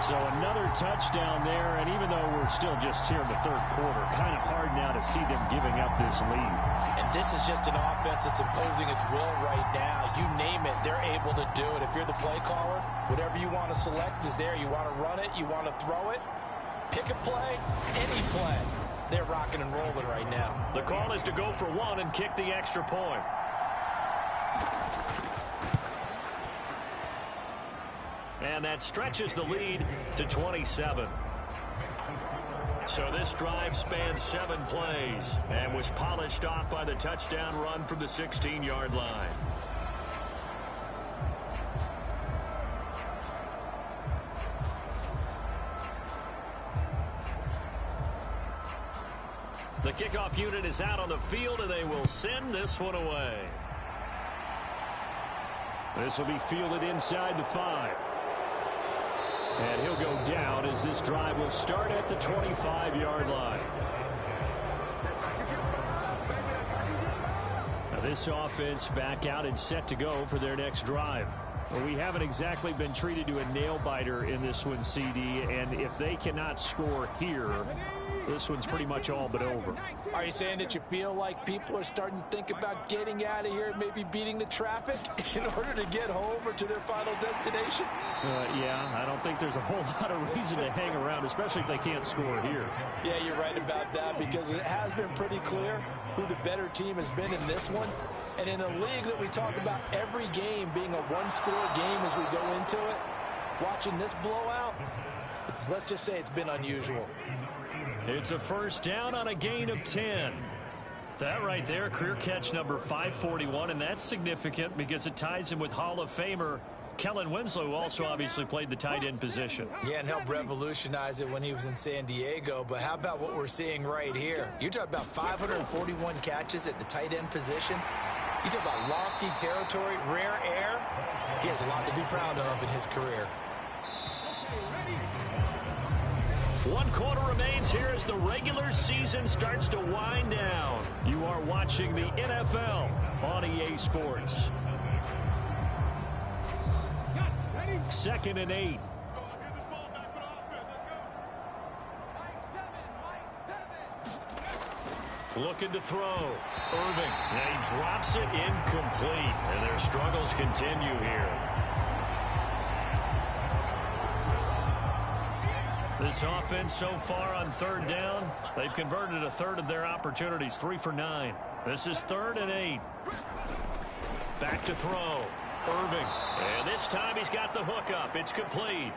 So another touchdown there, and even though we're still just here in the third quarter, kind of hard now to see them giving up this lead. And this is just an offense that's imposing its will right now. You name it, they're able to do it. If you're the play caller, whatever you want to select is there. You want to run it, you want to throw it, pick a play, any play. They're rocking and rolling right now. The call is to go for one and kick the extra point. And that stretches the lead to 27. So this drive spanned 7 plays and was polished off by the touchdown run from the 16-yard line. The kickoff unit is out on the field, and they will send this one away. This will be fielded inside the 5. And he'll go down as this drive will start at the 25-yard line. Now this offense back out and set to go for their next drive. Well, we haven't exactly been treated to a nail-biter in this one, CD, and if they cannot score here, this one's pretty much all but over. Are you saying that you feel like people are starting to think about getting out of here and maybe beating the traffic in order to get home or to their final destination? Yeah, I don't think there's a whole lot of reason to hang around, especially if they can't score here. Yeah, you're right about that, because it has been pretty clear who the better team has been in this one. And in a league that we talk about every game being a one-score game as we go into it, watching this blowout, let's just say it's been unusual. It's a first down on a gain of 10. That right there, career catch number 541, and that's significant because it ties him with Hall of Famer Kellen Winslow, who also obviously played the tight end position. Yeah, and helped revolutionize it when he was in San Diego. But how about what we're seeing right here? You're talking about 541 catches at the tight end position. You talk about lofty territory, rare air. He has a lot to be proud of in his career. 1 quarter remains here as the regular season starts to wind down. You are watching the NFL on EA Sports. 2nd and 8. Looking to throw. Irving. And he drops it incomplete. And their struggles continue here. This offense so far on 3rd down, they've converted a third of their opportunities, 3 for 9. This is 3rd and 8. Back to throw. Irving. And this time he's got the hook up. It's complete.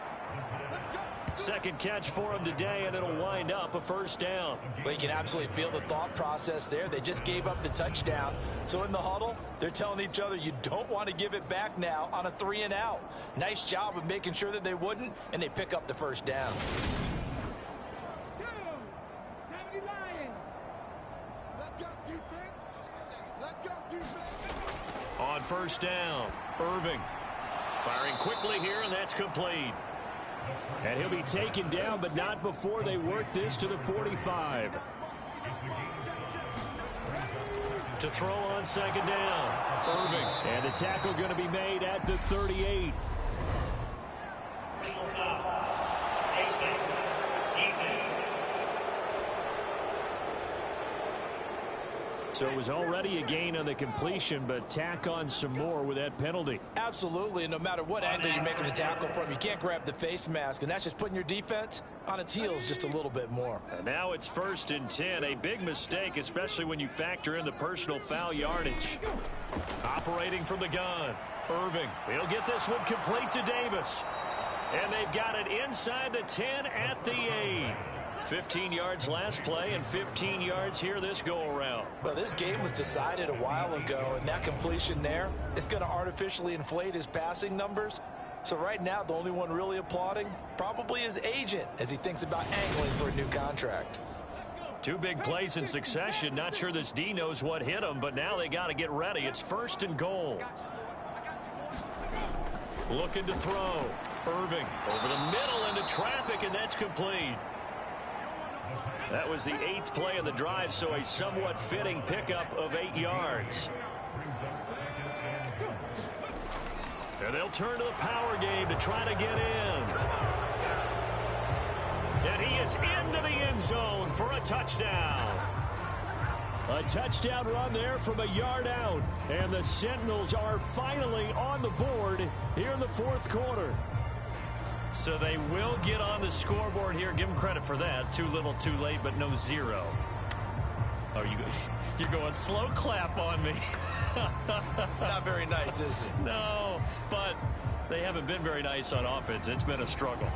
2nd catch for him today, and it'll wind up a first down. Well, you can absolutely feel the thought process there. They just gave up the touchdown. So in the huddle, they're telling each other, you don't want to give it back now on a 3 and out. Nice job of making sure that they wouldn't, and they pick up the first down. Let's go, defense. Let's go, defense. On 1st down, Irving. Firing quickly here, and that's complete. And he'll be taken down, but not before they work this to the 45. To throw on 2nd down, Irving. And the tackle going to be made at the 38. So it was already a gain on the completion, but tack on some more with that penalty. Absolutely, and no matter what angle you're making the tackle from, you can't grab the face mask, and that's just putting your defense on its heels just a little bit more. And now it's 1st and 10, a big mistake, especially when you factor in the personal foul yardage. Operating from the gun, Irving. He'll get this one complete to Davis. And they've got it inside the 10 at the 8. 15 yards last play and 15 yards here this go-around. Well, this game was decided a while ago, and that completion there is going to artificially inflate his passing numbers. So right now, the only one really applauding probably his agent as he thinks about angling for a new contract. 2 big plays in succession. Not sure this D knows what hit him, but now they got to get ready. It's 1st and goal. Looking to throw. Irving over the middle into traffic, and that's complete. That was the 8th play of the drive, so a somewhat fitting pickup of 8 yards. And they'll turn to the power game to try to get in. And he is into the end zone for a touchdown. A touchdown run there from a yard out. And the Sentinels are finally on the board here in the 4th quarter. So they will get on the scoreboard here. Give them credit for that. Too little, too late, but no 0. Oh, you're going slow clap on me. Not very nice, is it? No, but they haven't been very nice on offense. It's been a struggle.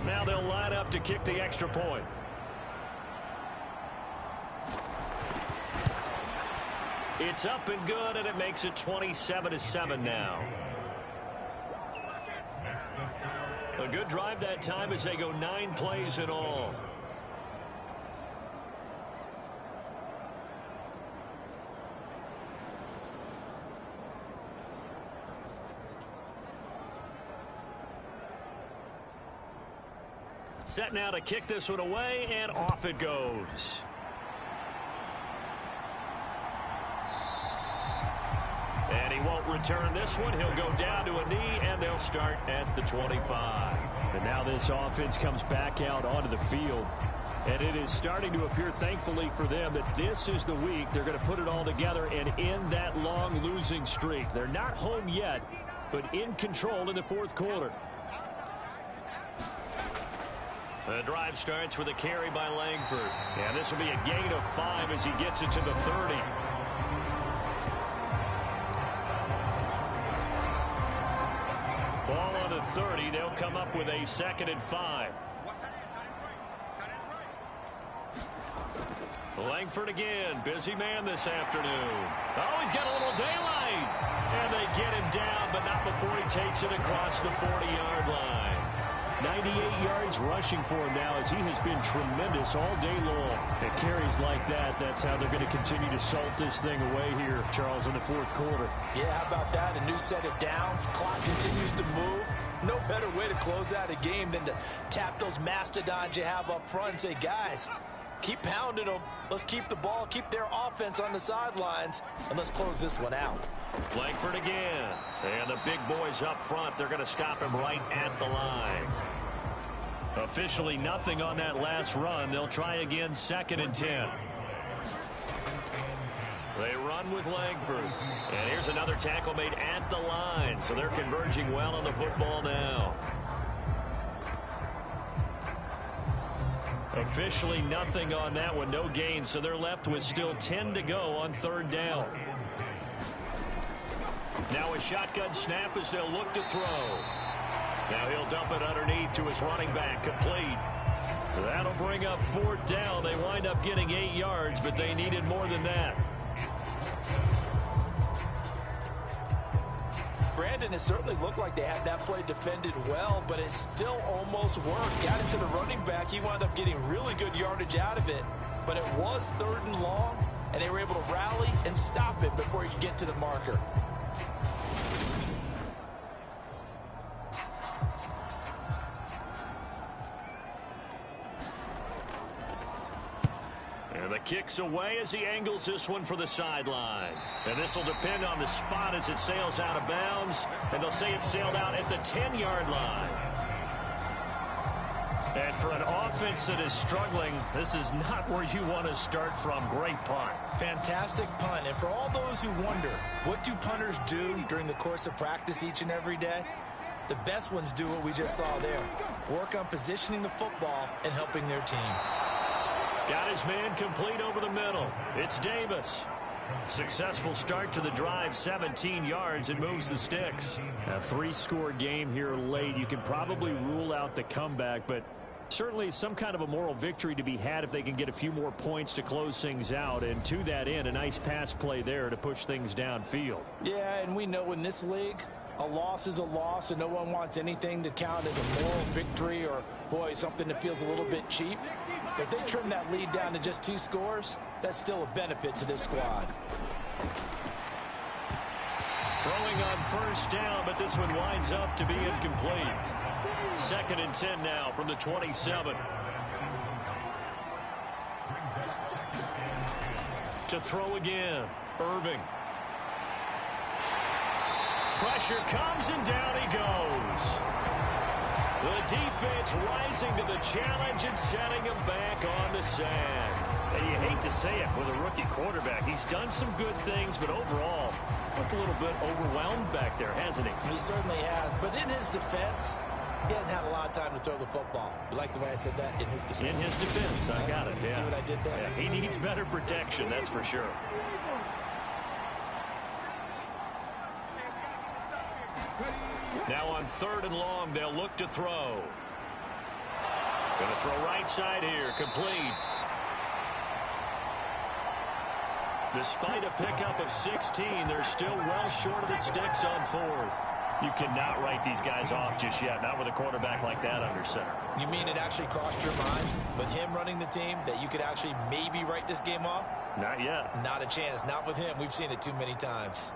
Now they'll line up to kick the extra point. It's up and good, and it makes it 27-7 now. A good drive that time as they go 9 plays in all. Set now to kick this one away, and off it goes. And he won't return this one. He'll go down to a knee, and they'll start at the 25. And now this offense comes back out onto the field. And it is starting to appear, thankfully for them, that this is the week they're going to put it all together and end that long losing streak. They're not home yet, but in control in the 4th quarter. The drive starts with a carry by Langford. And this will be a gain of 5 as he gets it to the 30. Ball on the 30. They'll come up with a 2nd and 5. Langford again. Busy man this afternoon. Oh, he's got a little daylight. And they get him down, but not before he takes it across the 40-yard line. 98 yards rushing for him now as he has been tremendous all day long. At carries like that, that's how they're going to continue to salt this thing away here, Charles, in the 4th quarter. Yeah, how about that? A new set of downs. Clock continues to move. No better way to close out a game than to tap those mastodons you have up front and say, guys, keep pounding them. Let's keep the ball, keep their offense on the sidelines, and let's close this one out. Langford again. And the big boys up front, they're going to stop him right at the line. Officially nothing on that last run. They'll try again, 2nd and 10. They run with Langford. And here's another tackle made at the line. So they're converging well on the football now. Officially nothing on that one. No gain. So they're left with still 10 to go on 3rd down. Now a shotgun snap as they'll look to throw. Now he'll dump it underneath to his running back, complete. That'll bring up 4th down. They wind up getting 8 yards, but they needed more than that. Brandon, it certainly looked like they had that play defended well, but it still almost worked. Got into the running back. He wound up getting really good yardage out of it, but it was 3rd and long, and they were able to rally and stop it before he could get to the marker. And the kick's away as he angles this one for the sideline. And this will depend on the spot as it sails out of bounds. And they'll say it sailed out at the 10-yard line. And for an offense that is struggling, this is not where you want to start from. Great punt. Fantastic punt. And for all those who wonder, what do punters do during the course of practice each and every day? The best ones do what we just saw there. Work on positioning the football and helping their team. Got his man complete over the middle. It's Davis. Successful start to the drive, 17 yards, and moves the sticks. A 3-score game here late. You can probably rule out the comeback, but certainly some kind of a moral victory to be had if they can get a few more points to close things out. And to that end, a nice pass play there to push things downfield. Yeah, and we know in this league, a loss is a loss, and no one wants anything to count as a moral victory or, boy, something that feels a little bit cheap. But if they trim that lead down to just 2 scores, that's still a benefit to this squad. Throwing on first down, but this one winds up to be incomplete. 2nd and 10 now from the 27. To throw again, Irving. Pressure comes and down he goes. The defense rising to the challenge and setting him back on the sand. And you hate to say it with a rookie quarterback. He's done some good things, but overall, looked a little bit overwhelmed back there, hasn't he? He certainly has, but in his defense, he hasn't had a lot of time to throw the football. You like the way I said that? In his defense. In his defense, I got it. You see what I did there? Yeah, he needs better protection, that's for sure. Now on 3rd and long, they'll look to throw. Going to throw right side here, complete. Despite a pickup of 16, they're still well short of the sticks on 4th. You cannot write these guys off just yet, not with a quarterback like that under center. You mean it actually crossed your mind with him running the team that you could actually maybe write this game off? Not yet. Not a chance. Not with him. We've seen it too many times.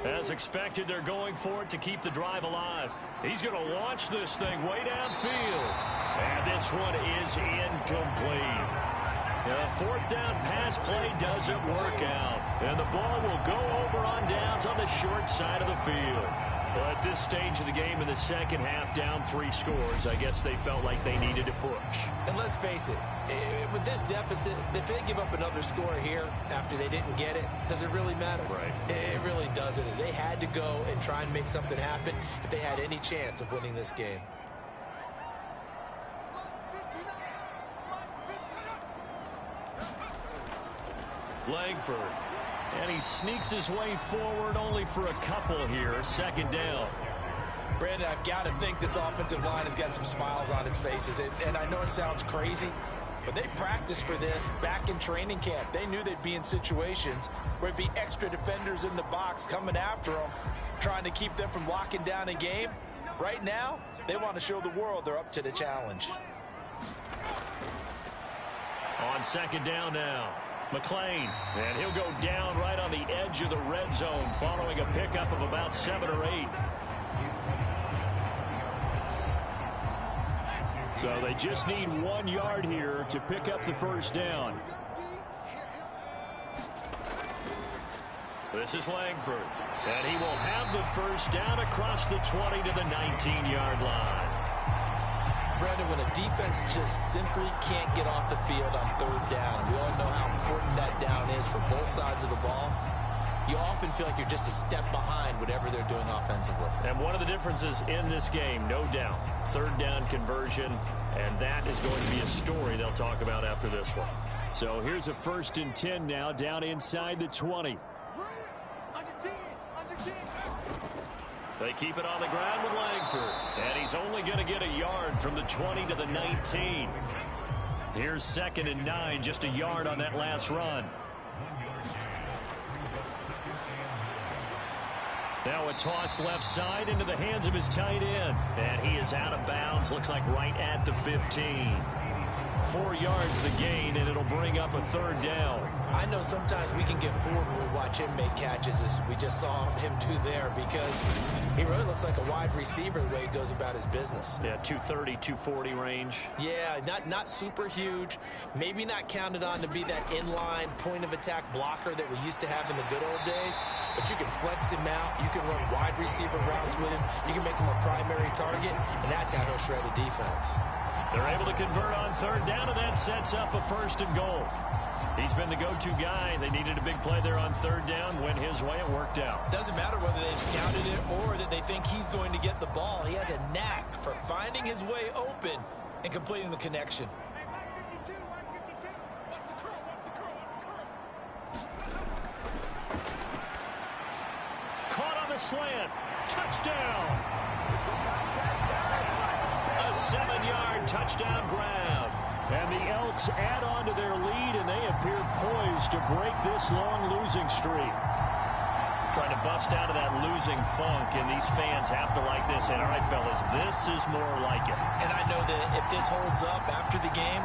As expected, they're going for it to keep the drive alive. He's going to launch this thing way downfield. And this one is incomplete. The 4th down pass play doesn't work out. And the ball will go over on downs on the short side of the field. Well, at this stage of the game in the second half, down 3 scores, I guess they felt like they needed to push. And let's face it, with this deficit, if they give up another score here after they didn't get it, does it really matter? Right. It really doesn't. They had to go and try and make something happen if they had any chance of winning this game. Langford. And he sneaks his way forward only for a couple here. 2nd down. Brandon, I've got to think this offensive line has got some smiles on its faces. And I know it sounds crazy, but they practiced for this back in training camp. They knew they'd be in situations where it'd be extra defenders in the box coming after them, trying to keep them from locking down a game. Right now, they want to show the world they're up to the challenge. On 2nd down now. McLean, and he'll go down right on the edge of the red zone following a pickup of about 7 or 8. So they just need 1 yard here to pick up the 1st down. This is Langford, and he will have the 1st down across the 20 to the 19-yard line. Brandon, when a defense just simply can't get off the field on 3rd down, we all know how important that down is for both sides of the ball. You often feel like you're just a step behind whatever they're doing offensively. And one of the differences in this game, no doubt, 3rd down conversion, and that is going to be a story they'll talk about after this one. So here's a 1st and 10 now, down inside the 20. They keep it on the ground with Langford, and he's only going to get a yard from the 20 to the 19. Here's 2nd and 9, just a yard on that last run. Now a toss left side into the hands of his tight end, and he is out of bounds, looks like right at the 15. 4 yards the gain, and it'll bring up a 3rd down. I know sometimes we can get fooled when we watch him make catches, as we just saw him do there, because he really looks like a wide receiver the way he goes about his business. Yeah, 230, 240 range. Yeah, not super huge. Maybe not counted on to be that inline point-of-attack blocker that we used to have in the good old days, but you can flex him out. You can run wide receiver routes with him. You can make him a primary target, and that's how he'll shred a defense. They're able to convert on 3rd down, and that sets up a 1st and goal. He's been the go-to guy. They needed a big play there on 3rd down. Went his way. It worked out. Doesn't matter whether they've scouted it or that they think he's going to get the ball. He has a knack for finding his way open and completing the connection. Caught on the slant. Touchdown. A 7-yard touchdown grab. And the Elks add on to their lead, and they appear poised to break this long losing streak. Trying to bust out of that losing funk, and these fans have to like this. And all right, fellas, this is more like it. And I know that if this holds up after the game,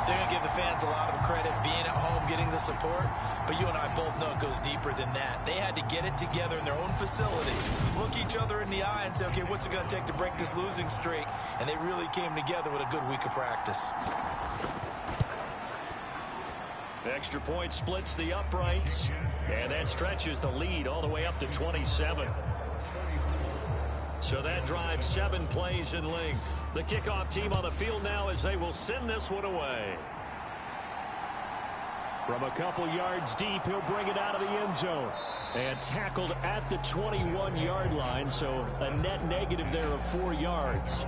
they're going to give the fans a lot of credit being at home, getting the support. But you and I both know it goes deeper than that. They had to get it together in their own facility, look each other in the eye and say, okay, what's it going to take to break this losing streak? And they really came together with a good week of practice. The extra point splits the uprights, and that stretches the lead all the way up to 27. So that drives 7 plays in length. The kickoff team on the field now as they will send this one away. From a couple yards deep, he'll bring it out of the end zone. And tackled at the 21-yard line, so a net negative there of 4 yards.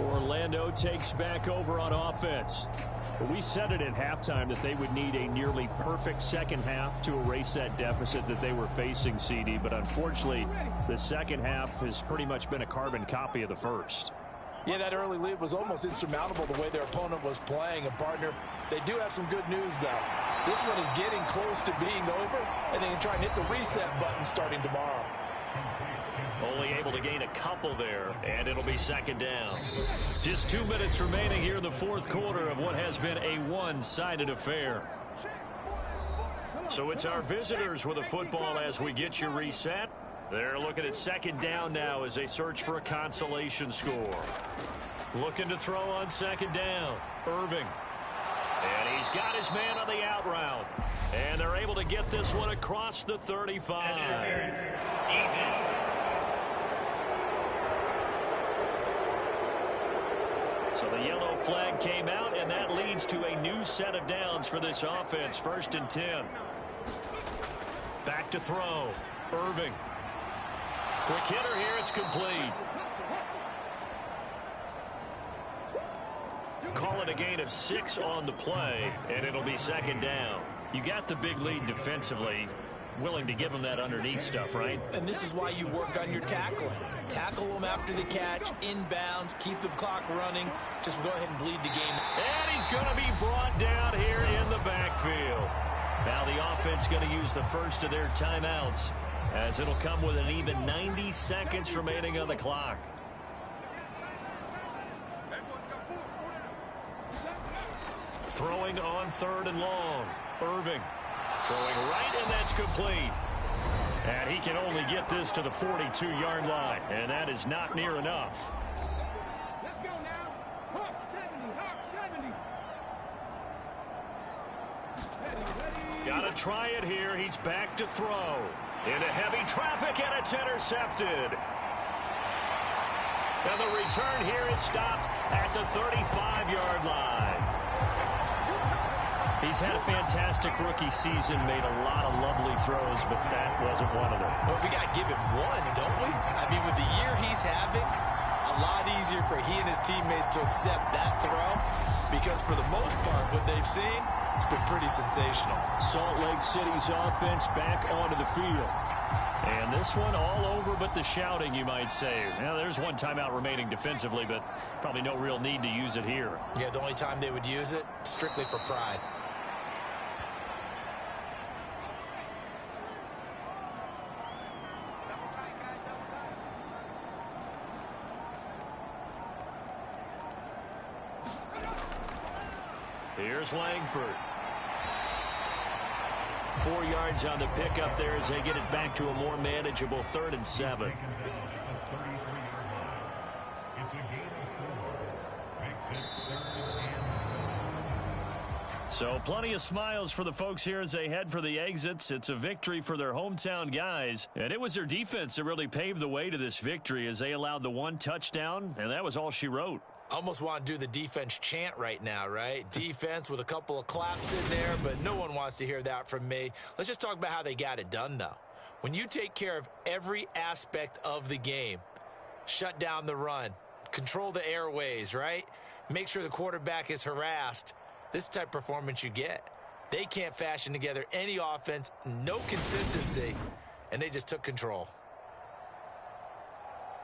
Orlando takes back over on offense. We said it at halftime that they would need a nearly perfect second half to erase that deficit that they were facing, CD. But unfortunately, the second half has pretty much been a carbon copy of the first. Yeah, that early lead was almost insurmountable the way their opponent was playing. And, partner, they do have some good news, though. This one is getting close to being over, and they can try and hit the reset button starting tomorrow. Only able to gain a couple there, and it'll be 2nd down. Just 2 minutes remaining here in the 4th quarter of what has been a one-sided affair. So it's our visitors with a football as we get you reset. They're looking at 2nd down now as they search for a consolation score. Looking to throw on 2nd down. Irving. And he's got his man on the out route. And they're able to get this one across the 35. So the yellow flag came out, and that leads to a new set of downs for this offense. 1st and 10. Back to throw. Irving. Quick hitter here. It's complete. Call it a gain of 6 on the play, and it'll be 2nd down. You got the big lead defensively. Willing to give them that underneath stuff, right? And this is why you work on your tackling. Tackle them after the catch, inbounds, keep the clock running. Just go ahead and bleed the game. And he's going to be brought down here in the backfield. Now the offense going to use the first of their timeouts, as it'll come with an even 90 seconds remaining on the clock. Throwing on 3rd and long. Irving. Throwing right, and that's complete. And he can only get this to the 42-yard line, and that is not near enough. Let's go now. Hawk 70, Got to try it here. He's back to throw. Into heavy traffic, and it's intercepted. And the return here is stopped at the 35-yard line. He's had a fantastic rookie season, made a lot of lovely throws, but that wasn't one of them. Well, we got to give him one, don't we? I mean, with the year he's having, a lot easier for he and his teammates to accept that throw, because for the most part, what they've seen, it's been pretty sensational. Salt Lake City's offense back onto the field. And this one all over but the shouting, you might say. Now, there's one timeout remaining defensively, but probably no real need to use it here. Yeah, the only time they would use it, strictly for pride. Here's Langford. 4 yards on the pickup there as they get it back to a more manageable 3rd and 7. So plenty of smiles for the folks here as they head for the exits. It's a victory for their hometown guys. And it was their defense that really paved the way to this victory as they allowed the 1 touchdown, and that was all she wrote. Almost want to do the defense chant right now, right? Defense with a couple of claps in there, but no one wants to hear that from me. Let's just talk about how they got it done, though. When you take care of every aspect of the game, shut down the run, control the airways, right? Make sure the quarterback is harassed. This type of performance you get. They can't fashion together any offense, no consistency, and they just took control.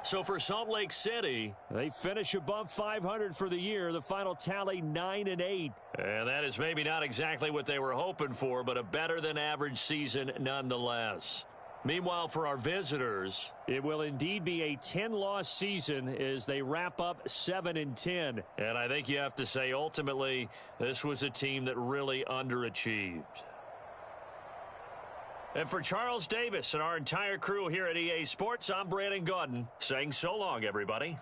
So for Salt Lake City, they finish above 500 for the year. The final tally 9-8. And that is maybe not exactly what they were hoping for, but a better than average season nonetheless. Meanwhile, for our visitors, it will indeed be a 10-loss season as they wrap up 7-10. And I think you have to say, ultimately, this was a team that really underachieved. And for Charles Davis and our entire crew here at EA Sports, I'm Brandon Gaudin saying so long, everybody.